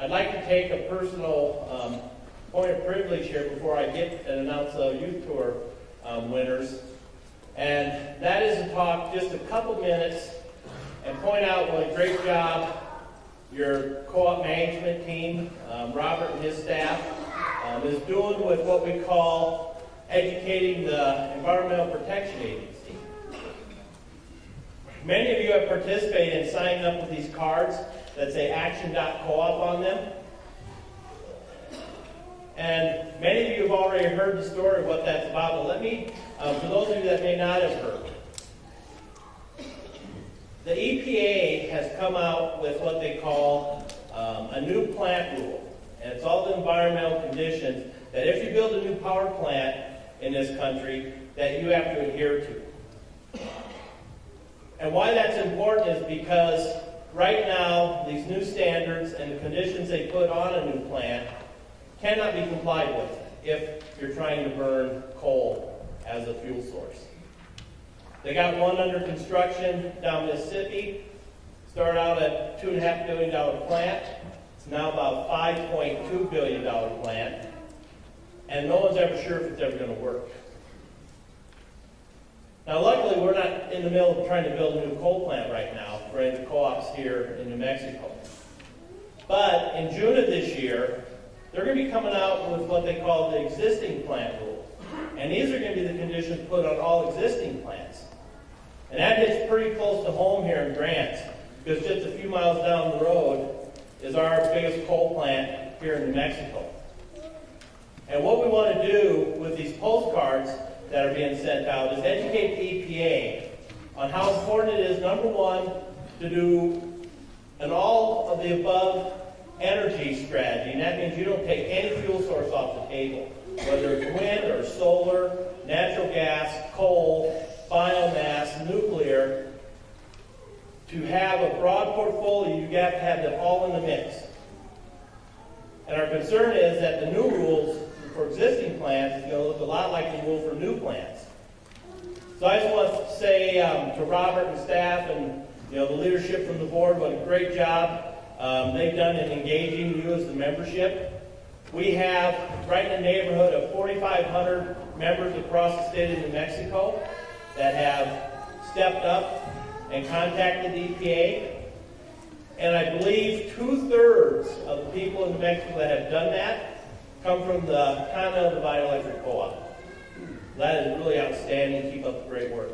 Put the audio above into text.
I'd like to take a personal point of privilege here before I get and announce the youth tour winners. And that is to talk just a couple minutes and point out what a great job your co-op management team, Robert and his staff, is doing with what we call educating the Environmental Protection Agency. Many of you have participated in signing up with these cards that say action.coop on them. And many of you have already heard the story of what that's about, but let me, for those of you that may not have heard, the EPA has come out with what they call a new plant rule. And it's all the environmental conditions that if you build a new power plant in this country, that you have to adhere to. And why that's important is because right now, these new standards and the conditions they put on a new plant cannot be complied with if you're trying to burn coal as a fuel source. They got one under construction down Mississippi. Started out at $2.5 billion plant. It's now about $5.2 billion plant. And no one's ever sure if it's ever going to work. Now, luckily, we're not in the middle of trying to build a new coal plant right now for any of the co-ops here in New Mexico. But in June of this year, they're going to be coming out with what they call the existing plant rule. And these are going to be the conditions put on all existing plants. And that hits pretty close to home here in Grant, because just a few miles down the road is our biggest coal plant here in New Mexico. And what we want to do with these postcards that are being sent out is educate the EPA on how important it is, number one, to do an all of the above energy strategy. And that means you don't take any fuel source off the table, whether it's wind or solar, natural gas, coal, biomass, nuclear. To have a broad portfolio, you have to have them all in the mix. And our concern is that the new rules for existing plants is going to look a lot like the rule for new plants. So I just want to say to Robert and staff and the leadership from the board, what a great job they've done in engaging you as the membership. We have right in the neighborhood of 4,500 members across the state of New Mexico that have stepped up and contacted the EPA. And I believe 2/3 of the people in New Mexico that have done that come from the Continental Divide Electric Co-op. That is really outstanding. Keep up the great work.